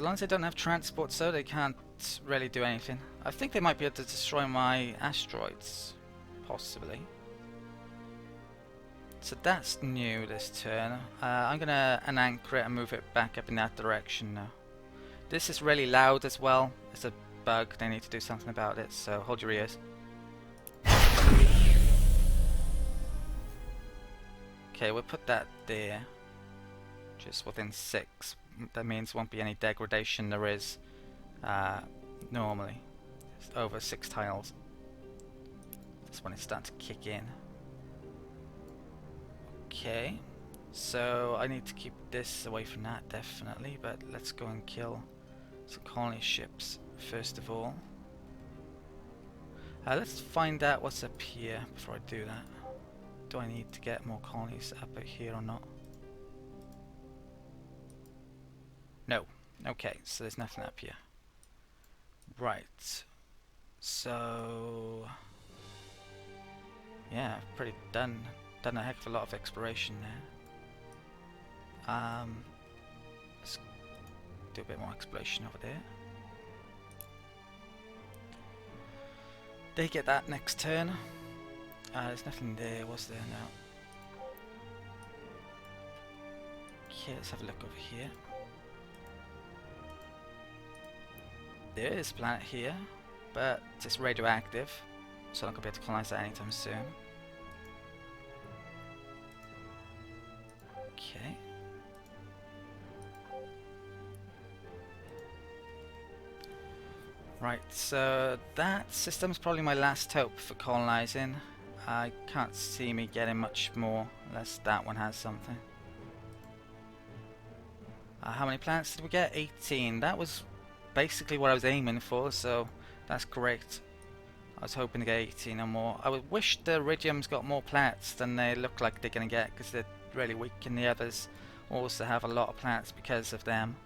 As long as they don't have transport, so they can't really do anything. I think they might be able to destroy my asteroids, possibly. So that's new this turn. I'm gonna unanchor it and move it back up in that direction now. This is really loud as well. It's a bug. They need to do something about it. So hold your ears. Okay, we'll put that there. Just within 6. That means won't be any degradation. There is normally. It's over 6 tiles. That's when it starts to kick in. Okay, so I need to keep this away from that definitely, but let's go and kill some colony ships first of all. Let's find out what's up here before I do that. Do I need to get more colonies up here or not? No. Okay, so there's nothing up here. Right. So yeah, pretty done a heck of a lot of exploration there. Let's do a bit more exploration over there. They get that next turn. There's nothing there, was there? No. Okay, let's have a look over here. There is a planet here, but it's radioactive, so I'm not going to be able to colonize that anytime soon. Okay. Right, so that system's probably my last hope for colonizing. I can't see me getting much more unless that one has something. How many planets did we get? 18. That was basically what I was aiming for, so that's great. I was hoping to get 18 or more. I would wish the Iridium's got more planets than they look like they're going to get, because they're really weak, and the others also have a lot of planets because of them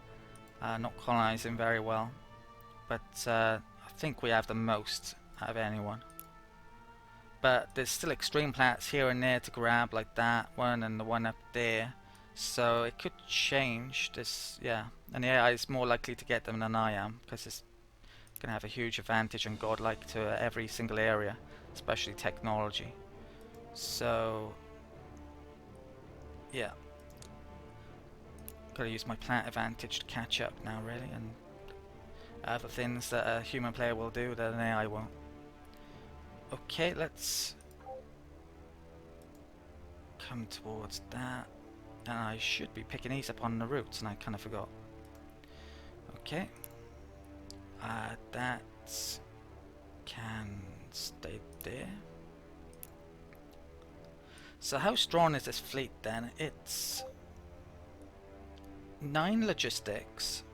not colonizing very well. But I think we have the most out of anyone. But there's still extreme planets here and there to grab, like that one and the one up there. So it could change this, yeah. And the AI is more likely to get them than I am, because it's going to have a huge advantage on Godlike to every single area, especially technology. So yeah, gotta use my planet advantage to catch up now, really, and other things that a human player will do that an AI won't. Okay, let's come towards that, and I should be picking these up on the routes, and I kind of forgot. Okay, that can stay there. So how strong is this fleet then? It's 9 logistics,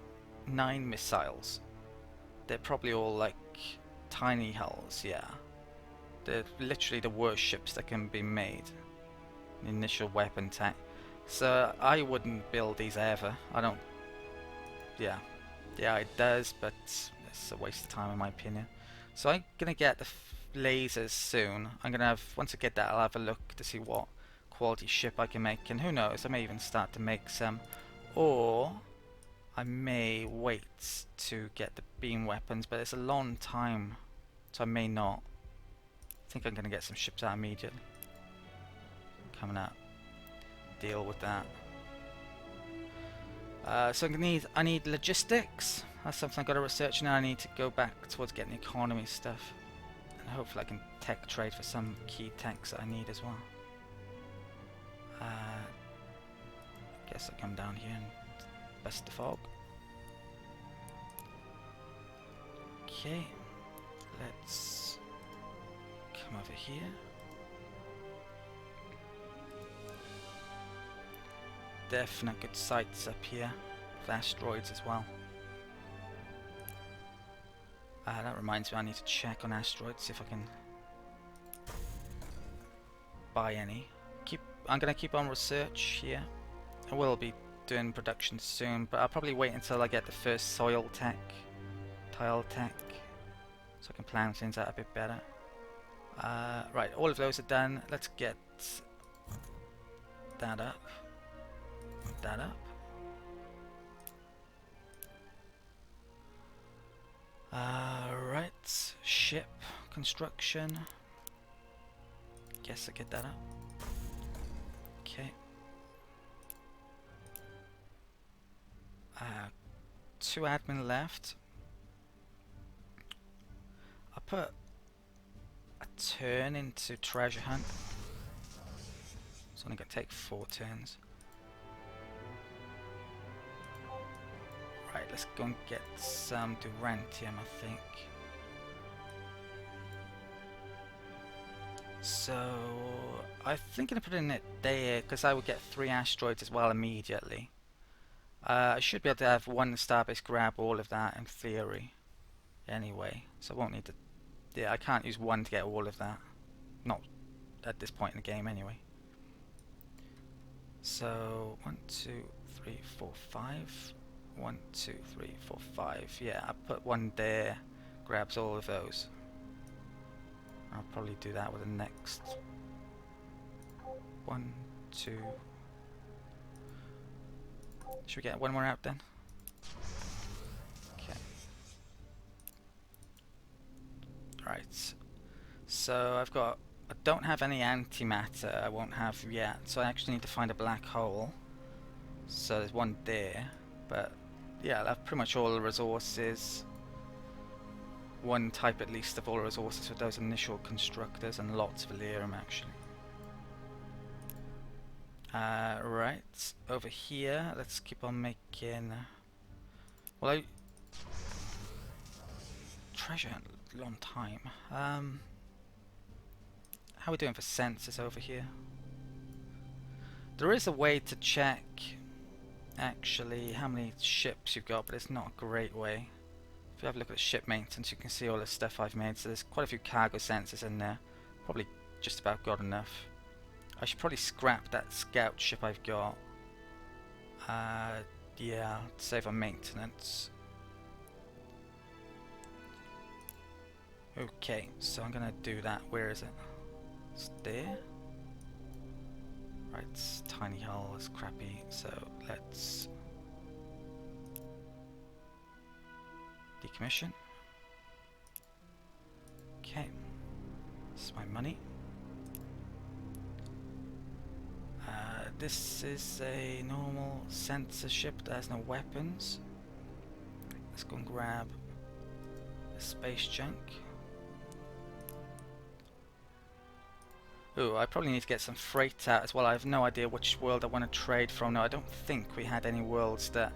9 missiles. They're probably all like tiny hulls, yeah. They're literally the worst ships that can be made. Initial weapon tech. So I wouldn't build these ever. I don't. Yeah. Yeah, it does, but it's a waste of time in my opinion. So I'm gonna get the lasers soon. I'm gonna have, once I get that, I'll have a look to see what quality ship I can make, and who knows, I may even start to make some, or I may wait to get the beam weapons, but it's a long time, so I may not. I think I'm gonna get some ships out immediately. Coming out. Deal with that. So I need logistics. That's something I've got to research now. I need to go back towards getting the economy stuff, and hopefully I can tech trade for some key techs that I need as well. Guess I'll come down here and bust the fog. Okay, let's come over here. Definite good sights up here with asteroids as well. That reminds me, I need to check on asteroids, see if I can buy any. I'm gonna keep on research here. I will be doing production soon, but I'll probably wait until I get the first soil tech, tile tech, so I can plan things out a bit better. Right, all of those are done. Let's get that up. That up. construction. Guess I get that up. Okay. 2 admin left. I put a turn into treasure hunt. It's only gonna take 4 turns. Right, let's go and get some Durantium, I think. So I think I'm gonna put in it there because I would get 3 asteroids as well immediately. I should be able to have 1 starbase grab all of that in theory. Anyway, so I won't need to. Yeah, I can't use 1 to get all of that. Not at this point in the game, anyway. So 1, 2, 3, 4, 5. 1, 2, 3, 4, 5. Yeah, I put 1 there. Grabs all of those. I'll probably do that with the next 1, 2. Should we get 1 more out then? Okay. Right. So I don't have any antimatter. I won't have yet. So I actually need to find a black hole. So there's 1 there. But yeah, I'll have pretty much all the resources. 1 type at least of all the resources for those initial constructors, and lots of Elerium actually. Right, over here, let's keep on making. Well, treasure a long time. How are we doing for sensors over here? There is a way to check actually how many ships you've got, but it's not a great way. If you have a look at ship maintenance, you can see all the stuff I've made. So there's quite a few cargo sensors in there. Probably just about got enough. I should probably scrap that scout ship I've got. Yeah, save on maintenance. Okay, so I'm gonna do that. Where is it? It's there. Right, it's tiny hull, it's crappy. So let's decommission. Okay, this is my money. This is a normal sensor ship that has no weapons. Let's go and grab the space junk. Ooh, I probably need to get some freight out as well. I have no idea which world I want to trade from. No, I don't think we had any worlds that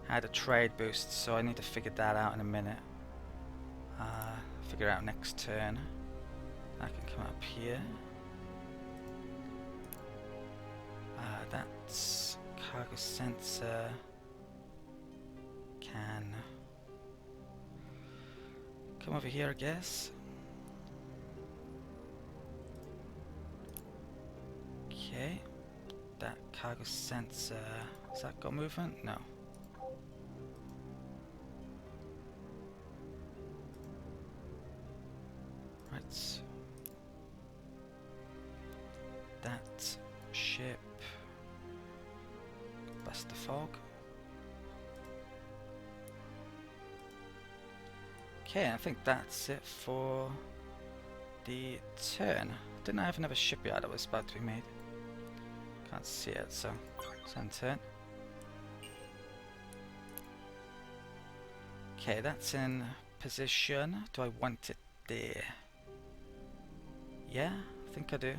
had a trade boost, so I need to figure that out in a minute. Figure out next turn. I can come up here. That's cargo sensor. Can come over here, I guess. Okay, that cargo sensor. Has that got movement? No. Right. That ship. Bust the fog. Okay, I think that's it for the turn. Didn't I have another shipyard that was about to be made? Can't see it, so it's on turn. Okay, that's in position. Do I want it there? Yeah, I think I do.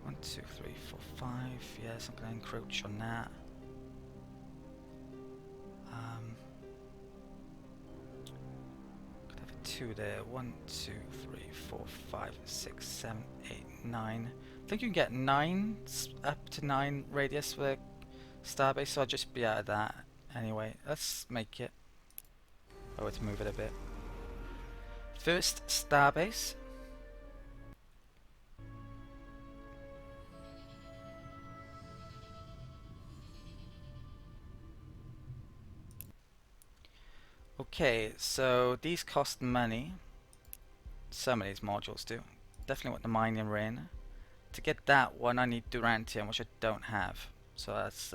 1, 2, 3, 4, 5. Yes, I'm going to encroach on that. Could have a 2 there. 1, 2, 3, 4, 5, 6, 7, 8, 9. I think you can get 9 up to 9 radius with starbase, so I'll just be out of that anyway. Let's make it. Oh, let's move it a bit. First starbase. Okay, so these cost money. Some of these modules do. Definitely want the mining ring. To get that one, I need Durantium, which I don't have. So that's,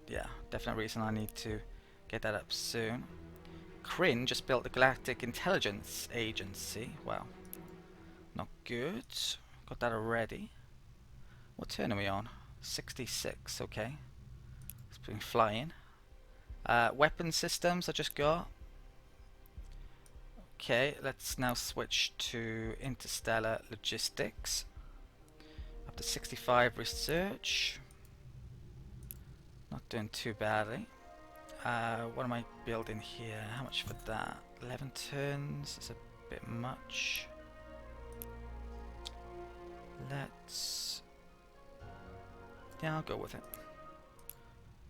yeah, definite reason I need to Get that up soon. Kryn just built the Galactic Intelligence Agency. Well, not good. Got that already. What turn are we on? 66, okay. It's been flying. Weapon systems I just got. Okay, let's now switch to interstellar logistics. Up to 65 research. Not doing too badly. What am I building here? How much for that? 11 turns is a bit much. Let's... yeah, I'll go with it.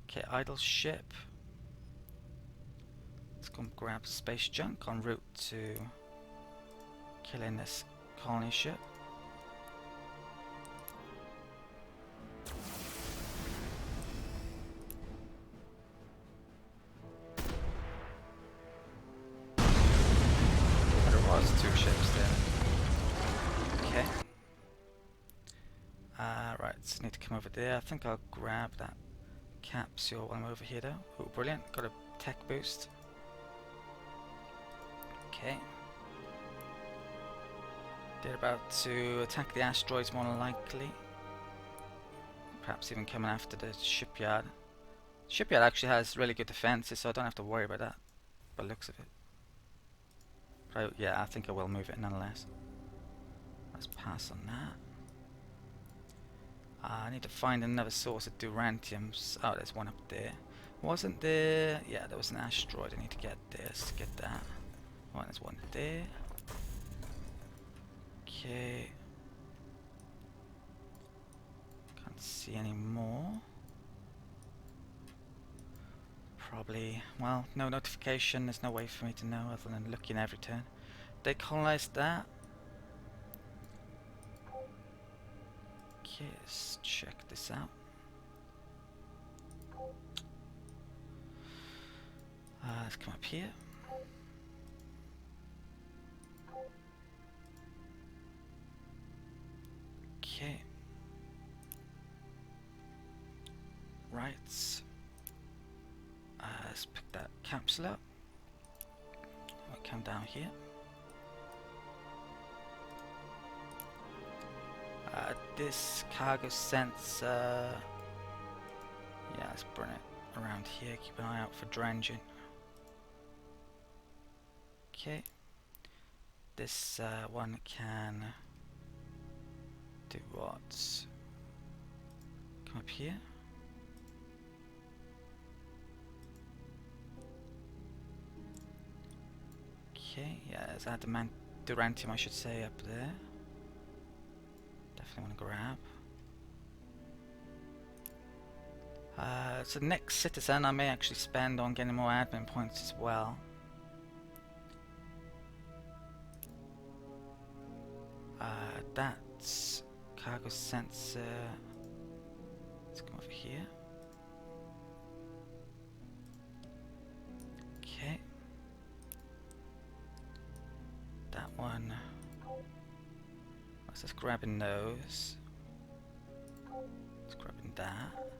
Okay, idle ship. Let's go and grab space junk en route to killing this colony ship. There was 2 ships there. Okay. Right, so need to come over there. I think I'll grab that capsule while I'm over here though. Oh, brilliant. Got a tech boost. Okay. They're about to attack the asteroids more than likely. Perhaps even coming after the shipyard. Shipyard actually has really good defenses, so I don't have to worry about that by the looks of it. But yeah, I think I will move it nonetheless. Let's pass on that. I need to find another source of durantiums. Oh, there's one up there. Wasn't there? Yeah, there was an asteroid I need to get there. Let's get that. Oh, there's one there. Okay. Can't see any more. Probably, well, no notification. There's no way for me to know other than looking every turn. They colonized that. Okay, let's check this out. Let's come up here. Okay. Right. Let's pick that capsule up. I'll come down here. This cargo sensor. Yeah, let's bring it around here. Keep an eye out for Drengin. Okay. This one can do what? Come up here. Okay, yeah, there's adamantium, I should say, up there. Definitely want to grab. So next citizen I may actually spend on getting more admin points as well. That's cargo sensor. Let's come over here. Okay. That one. Let's just grabbing those. Let's grabbing that.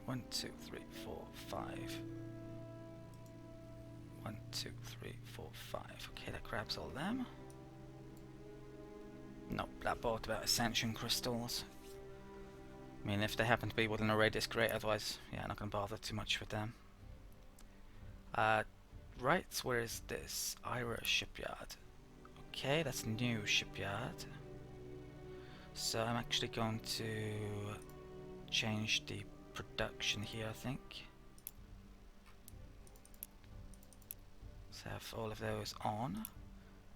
1, 2, 3, 4, 5. 1, 2, 3, 4, 5. Okay, that grabs all them. Nope, that bought about ascension crystals. I mean, if they happen to be within a radius, great. Otherwise, yeah, I'm not going to bother too much with them. Right, where is this? Ira shipyard. Okay, that's a new shipyard. So I'm actually going to change the production here, I think. Let's have all of those on.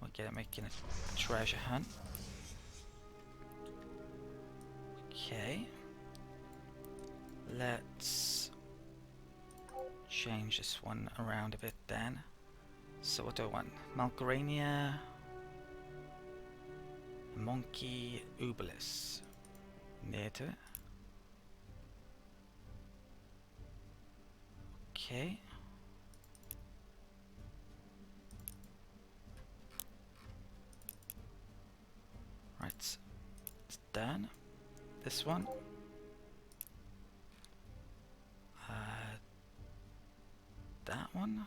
We'll get it making a treasure hunt. Okay. Let's change this one around a bit then. So what do I want? Malgrania, Monkey, Ubelis. Near to it. Okay. Right, it's done. This one. that one.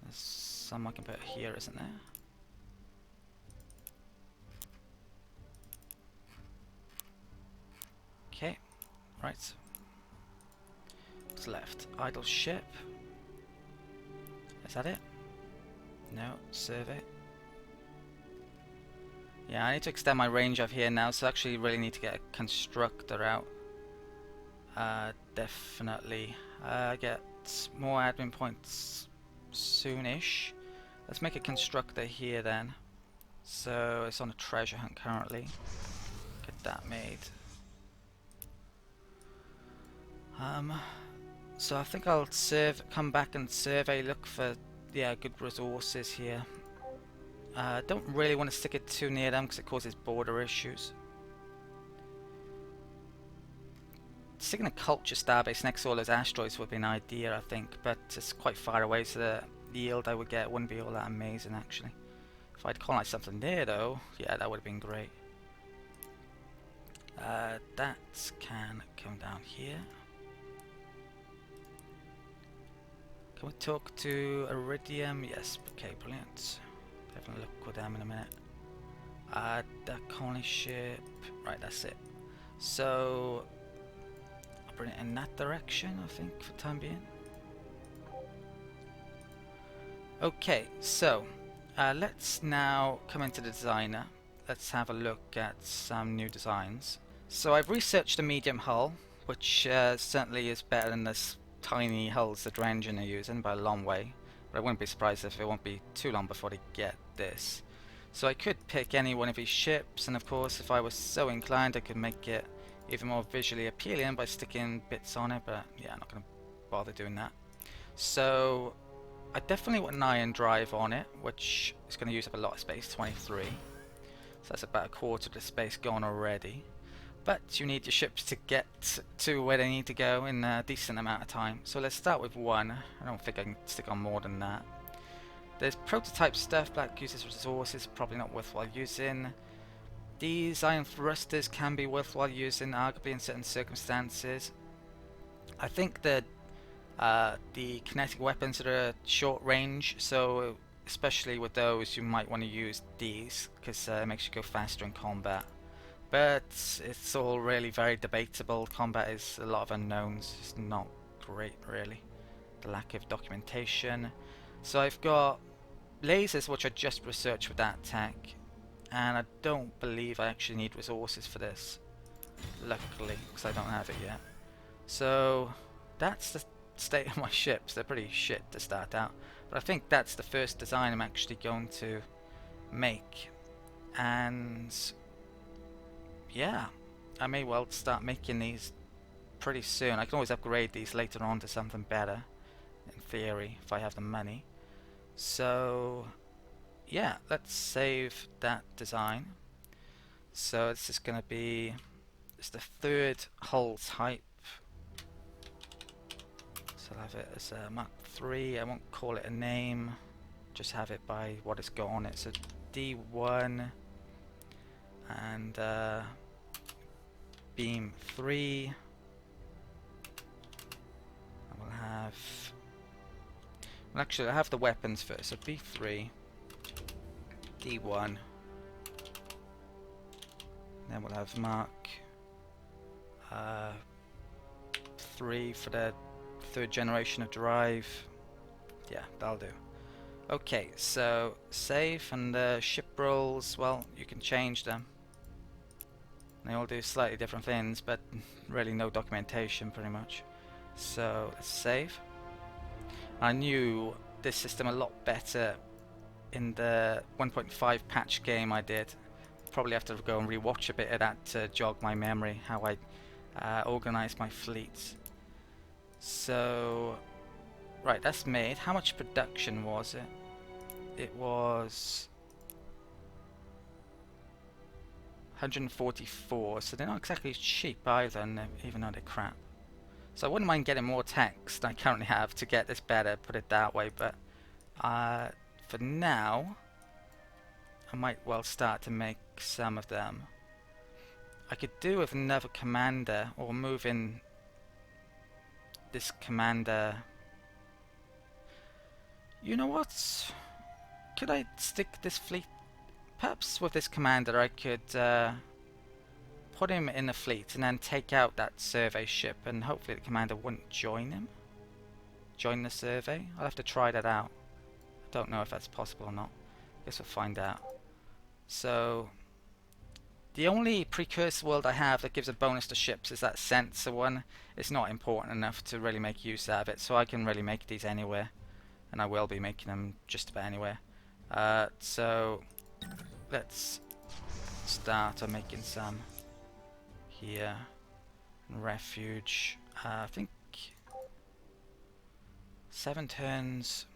There's some I can put here, isn't there? Okay, right. What's left? Idle ship. Is that it? No, survey. Yeah, I need to extend my range of here now, so I actually really need to get a constructor out. Definitely. Get more admin points soonish. Let's make a constructor here then. So it's on a treasure hunt currently. Get that made. So I think I'll come back and survey, look for good resources here. Don't really want to stick it too near them because it causes border issues. Sticking a culture starbase next to all those asteroids would be an idea, I think, but it's quite far away, so the yield I would get wouldn't be all that amazing actually. If I'd colonize something there though, yeah, that would have been great. That can come down here. Can we talk to Iridium? Yes, okay, brilliant. Definitely look with them in a minute. That colony ship, right, that's it. So I'll bring it in that direction, I think, for the time being. Okay, so let's now come into the designer. Let's have a look at some new designs. So I've researched the medium hull, which certainly is better than this tiny hulls the Drengin are using by a long way. But I wouldn't be surprised if it won't be too long before they get this. So I could pick any one of these ships, and of course if I was so inclined I could make it even more visually appealing by sticking bits on it, but yeah, I'm not going to bother doing that. So I definitely want an iron drive on it, which is going to use up a lot of space, 23. So that's about a quarter of the space gone already. But you need your ships to get to where they need to go in a decent amount of time. So let's start with one. I don't think I can stick on more than that. There's prototype stuff, Black uses resources, probably not worthwhile using. These iron thrusters can be worthwhile using, arguably in certain circumstances. I think that the kinetic weapons are short range, so especially with those you might want to use these, because it makes you go faster in combat. But it's all really very debatable. Combat is a lot of unknowns. It's not great, really. The lack of documentation. So I've got lasers, which I just researched with that tech, and I don't believe I actually need resources for this, luckily, because I don't have it yet. So that's the state of my ships. They're pretty shit to start out, but I think that's the first design I'm actually going to make. And yeah, I may well start making these pretty soon. I can always upgrade these later on to something better, in theory, if I have the money. So yeah, let's save that design. So this is going to be the third hull type. So I'll have it as a Mark 3. I won't call it a name, just have it by what it's got on it. So D1 and beam 3. I will have, well, actually I have the weapons first. So B3, D1, then we'll have Mark 3 for the third generation of drive. Yeah, that'll do. Okay, so save, and the ship rolls, well, you can change them. They all do slightly different things, but really no documentation pretty much. So let's save. I knew this system a lot better in the 1.5 patch game I did. Probably have to go and rewatch a bit of that to jog my memory how I organized my fleets. So right, that's made. How much production was it? It was 144, so they're not exactly cheap either, even though they're crap. So I wouldn't mind getting more text than I currently have to get this better, put it that way, but for now I might well start to make some of them. I could do with another commander, or move in this commander. You know what? Could I stick this fleet? Perhaps with this commander I could put him in the fleet and then take out that survey ship, and hopefully the commander wouldn't join him. Join the survey? I'll have to try that out. I don't know if that's possible or not. Guess we'll find out. So the only precursor world I have that gives a bonus to ships is that sensor one. It's not important enough to really make use out of it, so I can really make these anywhere, and I will be making them just about anywhere. So let's start on making some here. Refuge. I think 7 turns.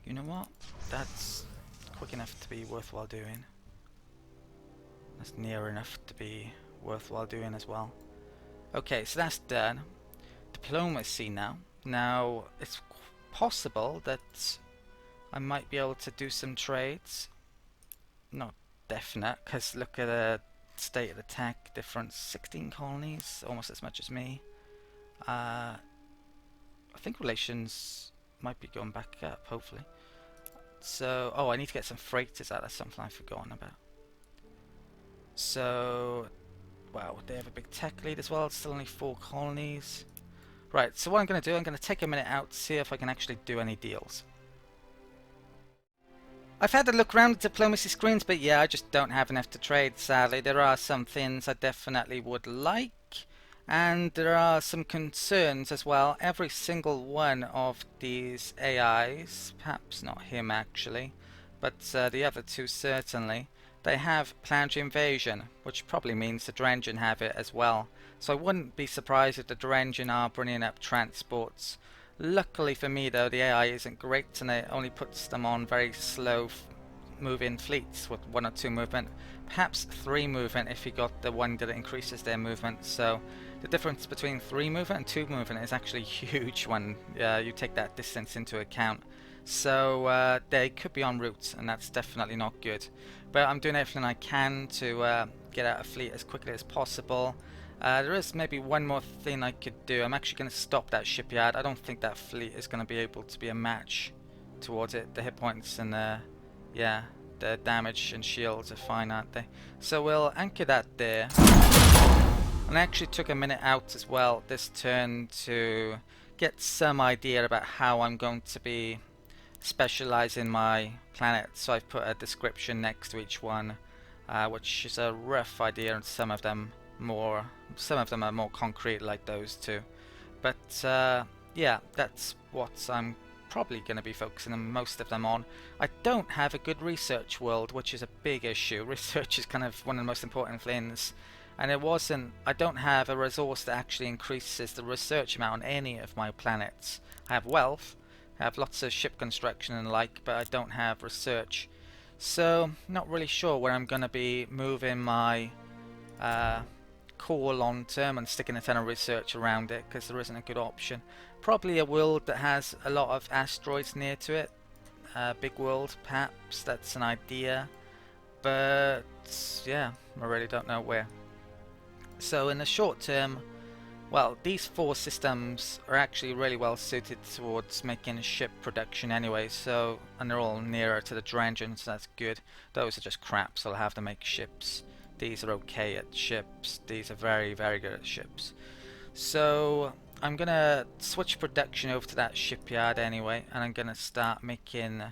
You know what? That's quick enough to be worthwhile doing. That's near enough to be worthwhile doing as well. Okay, so that's done. Diplomacy now. Now, it's possible that I might be able to do some trades. Not definite, because look at the state of the tech difference. 16 colonies, almost as much as me. I think relations might be going back up, hopefully. So, oh, I need to get some freighters out. That's something I've forgotten about. So, wow, they have a big tech lead as well. It's still only 4 colonies. Right, so what I'm going to do, I'm going to take a minute out to see if I can actually do any deals. I've had a look around the diplomacy screens, but yeah, I just don't have enough to trade, sadly. There are some things I definitely would like, and there are some concerns as well. Every single one of these AIs, perhaps not him actually, but the other two certainly, they have planetary invasion, which probably means the Drengin have it as well. So I wouldn't be surprised if the Drengin are bringing up transports. Luckily for me though, the AI isn't great, and it only puts them on very slow moving fleets with 1 or 2 movement, perhaps 3 movement if you got the one that increases their movement. So the difference between 3 movement and 2 movement is actually huge when you take that distance into account. So they could be en route, and that's definitely not good. But I'm doing everything I can to get out a fleet as quickly as possible. There is maybe one more thing I could do. I'm actually going to stop that shipyard. I don't think that fleet is going to be able to be a match towards it. The hit points and yeah, the damage and shields are fine, aren't they? So we'll anchor that there. And I actually took a minute out as well this turn to get some idea about how I'm going to be specializing my planets. So I've put a description next to each one, which is a rough idea, and some of them are more concrete, like those two. But yeah, that's what I'm probably going to be focusing most of them on. I don't have a good research world, which is a big issue. Research is kind of one of the most important things, and I don't have a resource that actually increases the research amount on any of my planets. I have wealth, I have lots of ship construction and the like, but I don't have research. So not really sure where I'm going to be moving my core long term and sticking a ton of research around it, because there isn't a good option. Probably a world that has a lot of asteroids near to it. Big world, perhaps. That's an idea. But yeah, I really don't know where. So in the short term, well, these 4 systems are actually really well suited towards making ship production anyway, so, and they're all nearer to the Drengin, so that's good. Those are just crap, so I'll have to make ships. These are okay at ships. These are very, very good at ships. So I'm going to switch production over to that shipyard anyway, and I'm going to start making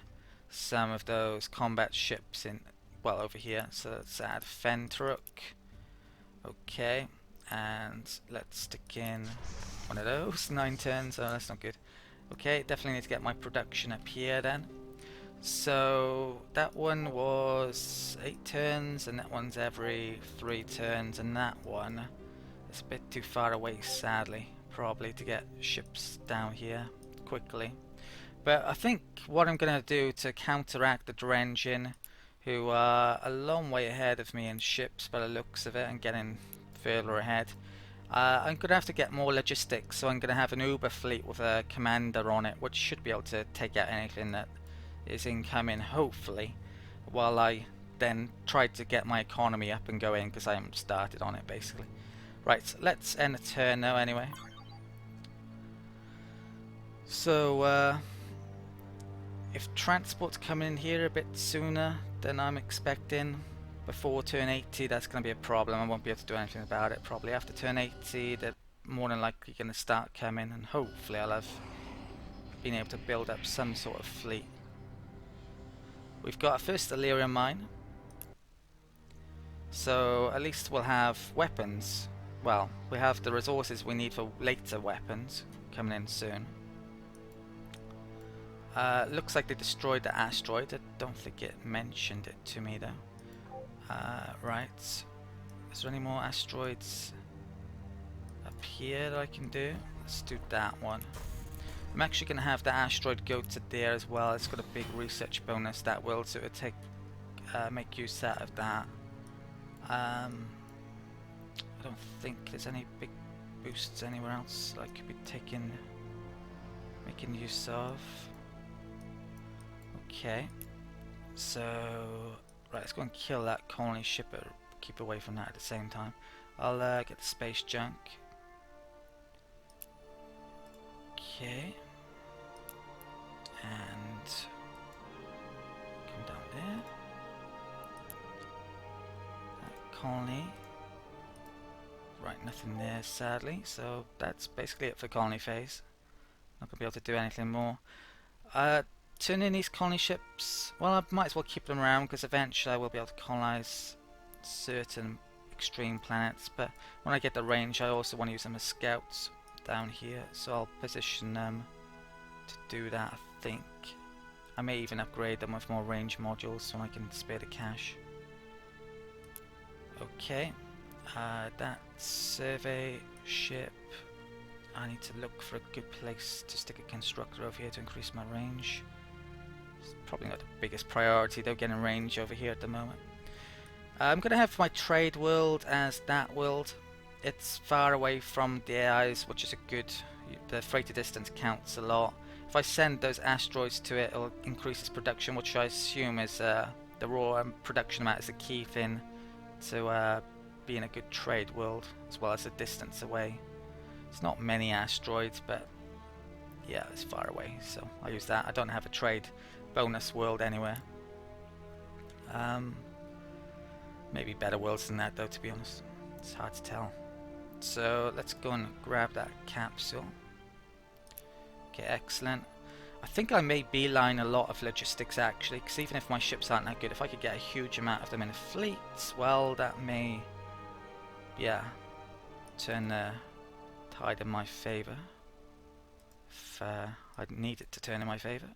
some of those combat ships in, well, over here. So let's add Fentruk. Okay, and let's stick in one of those. 9 turns. Oh, that's not good. Okay, definitely need to get my production up here then. So that one was 8 turns, and that one's every 3 turns, and that one is a bit too far away, sadly, probably, to get ships down here quickly. But I think what I'm going to do to counteract the Drengin, who are a long way ahead of me in ships by the looks of it, and getting further ahead, I'm going to have to get more logistics. So I'm going to have an Uber fleet with a commander on it, which should be able to take out anything that is incoming, hopefully, while I then try to get my economy up and going because I haven't started on it basically. Right, so let's end the turn now anyway. So if transport's coming in here a bit sooner than I'm expecting, before turn 80, that's going to be a problem. I won't be able to do anything about it. Probably after turn 80, they're more than likely going to start coming, and hopefully I'll have been able to build up some sort of fleet. We've got our first Illyrian mine, so at least we'll have weapons. Well, we have the resources we need for later weapons coming in soon. Looks like they destroyed the asteroid. I don't think it mentioned it to me though. Right. Is there any more asteroids up here that I can do? Let's do that one. I'm actually going to have the asteroid go to there as well. It's got a big research bonus, that will, so it'll make use out of that. I don't think there's any big boosts anywhere else I could be making use of. Okay, so right, let's go and kill that colony ship, but keep away from that at the same time. I'll get the space junk. Okay, and come down there. That colony. Right, nothing there sadly, so that's basically it for colony phase. Not going to be able to do anything more. Turn in these colony ships. Well, I might as well keep them around because eventually I will be able to colonize certain extreme planets, but when I get the range I also want to use them as scouts down here, so I'll position them to do that. I think I may even upgrade them with more range modules so I can spare the cash. Okay, that survey ship, I need to look for a good place to stick a constructor over here to increase my range. It's probably not the biggest priority though, getting range over here at the moment. I'm going to have my trade world as that world. It's far away from the AIs, which is a good, the freighter distance counts a lot. If I send those asteroids to it, it'll increase its production, which I assume is the raw production amount is the key thing to being a good trade world, as well as the distance away. It's not many asteroids, but yeah, it's far away, so I use that. I don't have a trade bonus world anywhere. Maybe better worlds than that though, to be honest. It's hard to tell. So let's go and grab that capsule. Okay, excellent. I think I may beeline a lot of logistics actually, because even if my ships aren't that good, if I could get a huge amount of them in a fleet, well, that may, yeah, turn the tide in my favour. If I'd need it to turn in my favour.